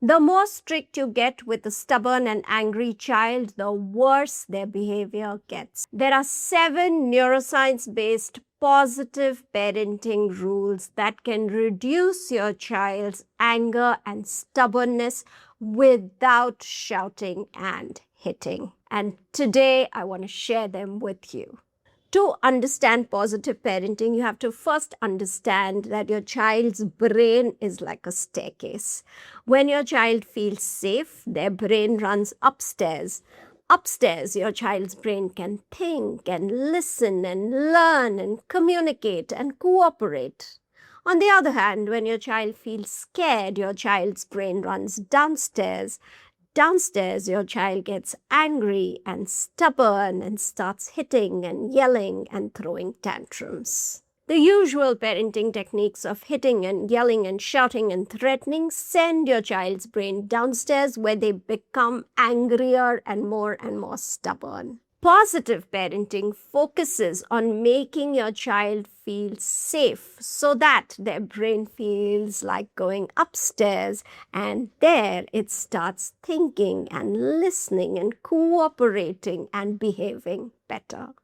The more strict you get with a stubborn and angry child, the worse their behavior gets. There are 7 neuroscience-based positive parenting rules that can reduce your child's anger and stubbornness without shouting and hitting. And today I want to share them with you. To understand positive parenting, you have to first understand that your child's brain is like a staircase. When your child feels safe, their brain runs upstairs. Upstairs, your child's brain can think and listen and learn and communicate and cooperate. On the other hand, when your child feels scared, your child's brain runs downstairs. Downstairs, your child gets angry and stubborn and starts hitting and yelling and throwing tantrums. The usual parenting techniques of hitting and yelling and shouting and threatening send your child's brain downstairs, where they become angrier and more stubborn. Positive parenting focuses on making your child feel safe so that their brain feels like going upstairs, and there it starts thinking and listening and cooperating and behaving better.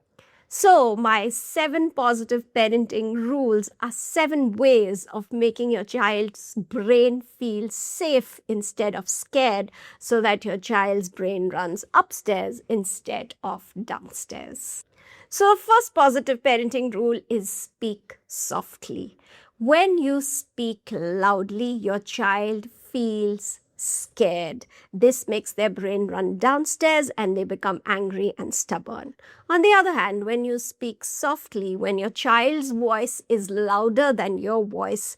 So, my 7 positive parenting rules are 7 ways of making your child's brain feel safe instead of scared, so that your child's brain runs upstairs instead of downstairs. So, first positive parenting rule is speak softly. When you speak loudly, your child feels scared. This makes their brain run downstairs and they become angry and stubborn. On the other hand, when you speak softly, when your child's voice is louder than your voice,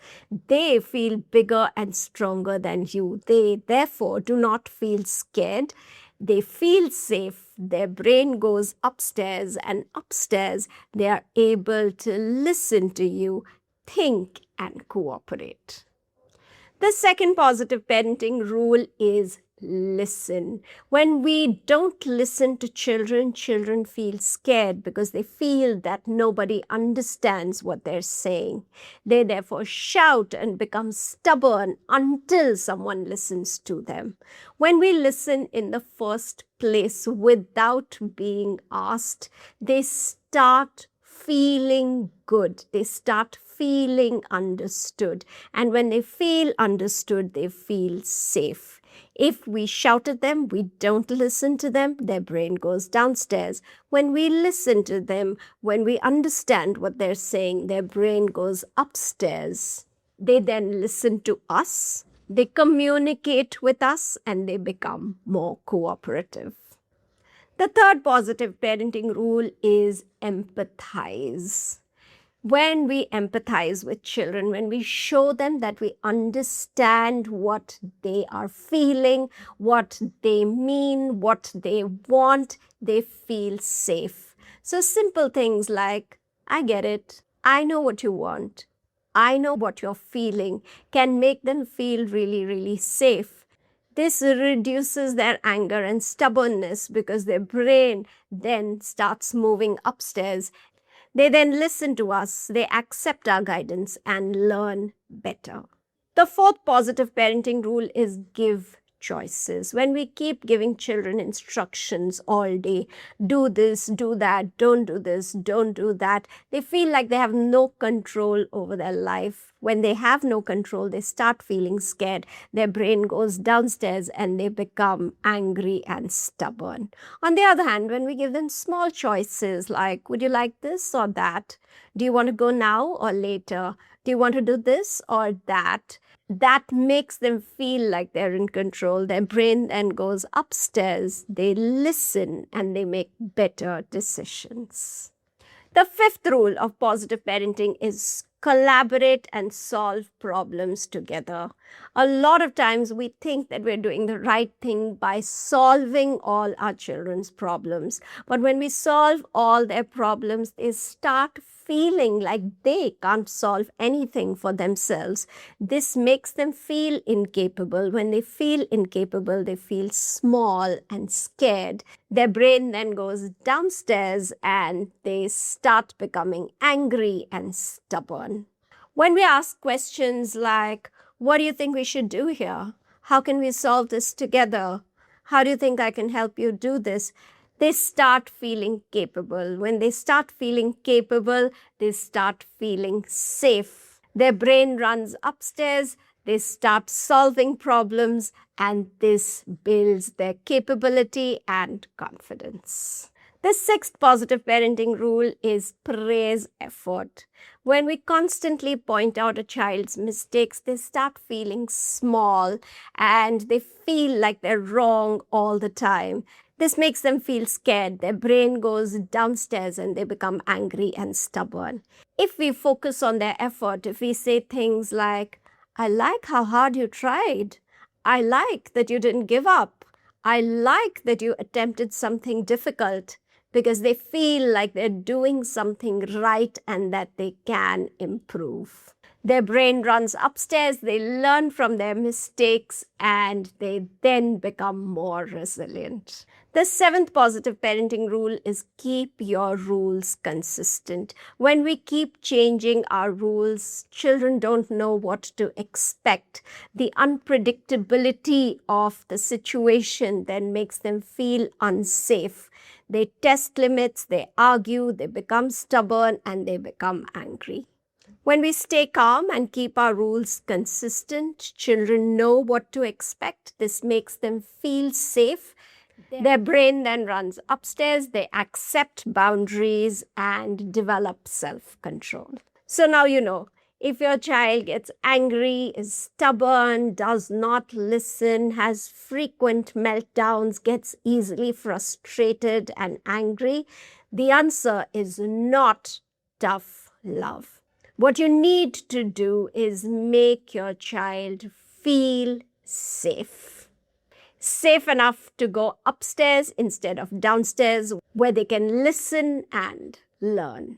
they feel bigger and stronger than you. They therefore do not feel scared. They feel safe. Their brain goes upstairs, and upstairs they are able to listen to you, think, and cooperate. The second positive parenting rule is listen. When we don't listen to children, children feel scared because they feel that nobody understands what they're saying. They therefore shout and become stubborn until someone listens to them. When we listen in the first place without being asked, they start feeling good. They start feeling understood. And when they feel understood, they feel safe. If we shout at them, we don't listen to them, their brain goes downstairs. When we listen to them, when we understand what they're saying, their brain goes upstairs. They then listen to us, they communicate with us, and they become more cooperative. The third positive parenting rule is empathize. When we empathize with children, when we show them that we understand what they are feeling, what they mean, what they want, they feel safe. So simple things like, I get it, I know what you want, I know what you're feeling, can make them feel really, really safe. This reduces their anger and stubbornness because their brain then starts moving upstairs. They then listen to us, they accept our guidance and learn better. The fourth positive parenting rule is give choices. When we keep giving children instructions all day, do this, do that, don't do this, don't do that, they feel like they have no control over their life. When they have no control, they start feeling scared. Their brain goes downstairs and they become angry and stubborn. On the other hand, when we give them small choices like, would you like this or that? Do you want to go now or later? Do you want to do this or that? That makes them feel like they're in control. Their brain then goes upstairs, they listen, and they make better decisions. The fifth rule of positive parenting is collaborate and solve problems together. A lot of times we think that we're doing the right thing by solving all our children's problems. But when we solve all their problems, they start feeling like they can't solve anything for themselves. This makes them feel incapable. When they feel incapable, they feel small and scared. Their brain then goes downstairs and they start becoming angry and stubborn. When we ask questions like, what do you think we should do here? How can we solve this together? How do you think I can help you do this? They start feeling capable. When they start feeling capable, they start feeling safe. Their brain runs upstairs, they start solving problems, and this builds their capability and confidence. The sixth positive parenting rule is praise effort. When we constantly point out a child's mistakes, they start feeling small and they feel like they're wrong all the time. This makes them feel scared. Their brain goes downstairs and they become angry and stubborn. If we focus on their effort, if we say things like, I like how hard you tried. I like that you didn't give up. I like that you attempted something difficult, because they feel like they're doing something right and that they can improve. Their brain runs upstairs, they learn from their mistakes, and they then become more resilient. The seventh positive parenting rule is keep your rules consistent. When we keep changing our rules, children don't know what to expect. The unpredictability of the situation then makes them feel unsafe. They test limits, they argue, they become stubborn, and they become angry. When we stay calm and keep our rules consistent, children know what to expect. This makes them feel safe. Their brain then runs upstairs, they accept boundaries and develop self-control. So now you know, if your child gets angry, is stubborn, does not listen, has frequent meltdowns, gets easily frustrated and angry, the answer is not tough love. What you need to do is make your child feel safe. Safe enough to go upstairs instead of downstairs, where they can listen and learn.